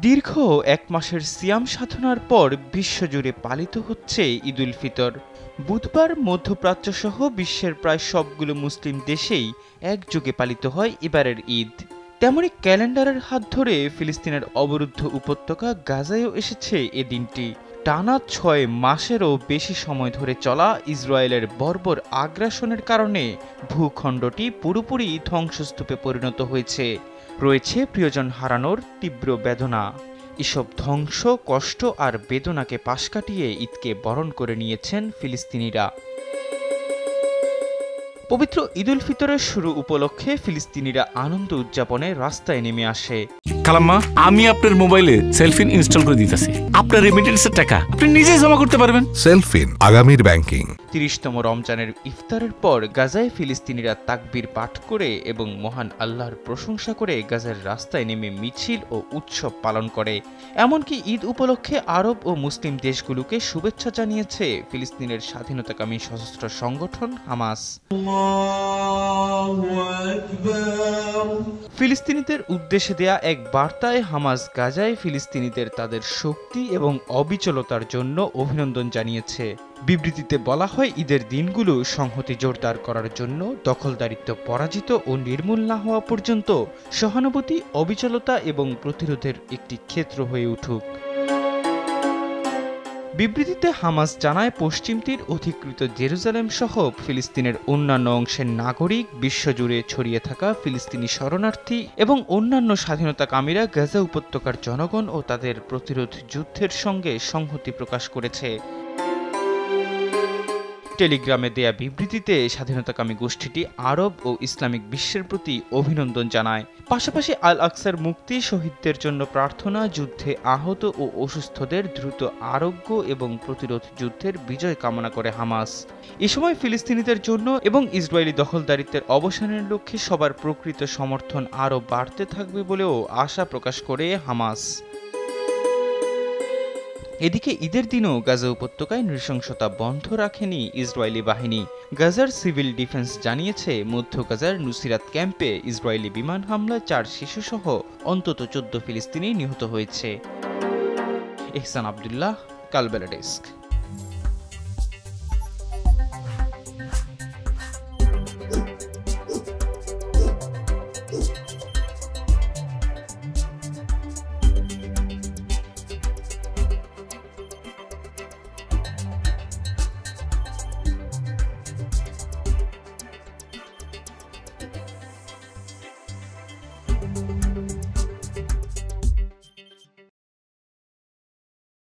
দীর্ঘ এক মাসের সিয়াম সাধনার পর বিশ্বজুড়ে পালিত হচ্ছে ঈদ উল ফিতর। বুধবার মধ্যপ্রাচ্যসহ বিশ্বের প্রায় সবগুলো মুসলিম দেশেই একযোগে পালিত হয় এবারের ঈদ। তেমনি ক্যালেন্ডারের হাত ধরে ফিলিস্তিনের অবরুদ্ধ উপত্যকা গাজায়ও এসেছে এ দিনটি। টানা ৬ মাসেরও বেশি সময় ধরে চলা ইসরায়েলের বর্বর আগ্রাসনের কারণে ভূখণ্ডটি পুরোপুরি ধ্বংসস্তূপে পরিণত হয়েছে। রয়েছে প্রিয়জন হারানোর তীব্র বেদনা। এসব ধ্বংস, কষ্ট আর বেদনাকে পাশ কাটিয়ে ঈদকে বরণ করে নিয়েছেন ফিলিস্তিনিরা। পবিত্র ঈদ উল ফিতরের শুরু উপলক্ষে ফিলিস্তিনিরা আনন্দ উদযাপনে রাস্তায় নেমে আসে। খালাম্মা, আমি আপনার মোবাইলে সেলফিন ইনস্টল করে দিতেছি। আপনার রেমিটেন্সের টাকা আপনি নিজেই জমা করতে পারবেন। সেলফিন, আগামীর ব্যাংকিং। ৩০তম রমজানের ইফতারের পর গাজায় ফিলিস্তিনিরা তাকবীর পাঠ করে এবং মহান আল্লাহর প্রশংসা করে গাজার রাস্তায় নেমে মিছিল ও উৎসব পালন করে। এমনকি ঈদ উপলক্ষে আরব ও মুসলিম দেশগুলোকে শুভেচ্ছা জানিয়েছে ফিলিস্তিনের স্বাধীনতাকামী সশস্ত্র সংগঠন হামাস। ফিলিস্তিনিদের উদ্দেশ্যে দেয়া এক বার্তায় হামাস গাজায় ফিলিস্তিনিদের তাদের শক্তি এবং অবিচলতার জন্য অভিনন্দন জানিয়েছে। বিবৃতিতে বলা হয়, ঈদের দিনগুলো সংহতি জোরদার করার জন্য দখলদারিত্ব পরাজিত ও নির্মূল না হওয়া পর্যন্ত সহানুভূতি, অবিচলতা এবং প্রতিরোধের একটি ক্ষেত্র হয়ে উঠুক। বিবৃতিতে হামাস জানায়, পশ্চিম তীর অধিকৃত জেরুজালেম সহ ফিলিস্তিনের অন্যান্য অংশের নাগরিক, বিশ্বজুড়ে ছড়িয়ে থাকা ফিলিস্তিনি শরণার্থী এবং অন্যান্য স্বাধীনতাকামীরা গাজা উপত্যকার জনগণ ও তাদের প্রতিরোধ যুদ্ধের সঙ্গে সংহতি প্রকাশ করেছে। টেলিগ্রামে দেয়া বিবৃতিতে স্বাধীনতাকামী গোষ্ঠীটি আরব ও ইসলামিক বিশ্বের প্রতি অভিনন্দন জানায়। পাশাপাশি আল আকসার মুক্তি, শহীদদের জন্য প্রার্থনা, যুদ্ধে আহত ও অসুস্থদের দ্রুত আরোগ্য এবং প্রতিরোধ যুদ্ধের বিজয় কামনা করে হামাস। এ সময় ফিলিস্তিনিদের জন্য এবং ইসরায়েলি দখলদারিত্বের অবসানের লক্ষ্যে সবার প্রকৃত সমর্থন আরও বাড়তে থাকবে বলেও আশা প্রকাশ করে হামাস। এদিকে ঈদের দিনও গাজা উপত্যকায় নৃশংসতা বন্ধ রাখেনি ইসরায়েলি বাহিনী। গাজার সিভিল ডিফেন্স জানিয়েছে, মধ্য গাজার নুসিরাত ক্যাম্পে ইসরায়েলি বিমান হামলায় ৪ শিশুসহ অন্তত ১৪ ফিলিস্তিনি নিহত হয়েছে। ইহসান আব্দুল্লাহ, কালবেলা ডেস্ক।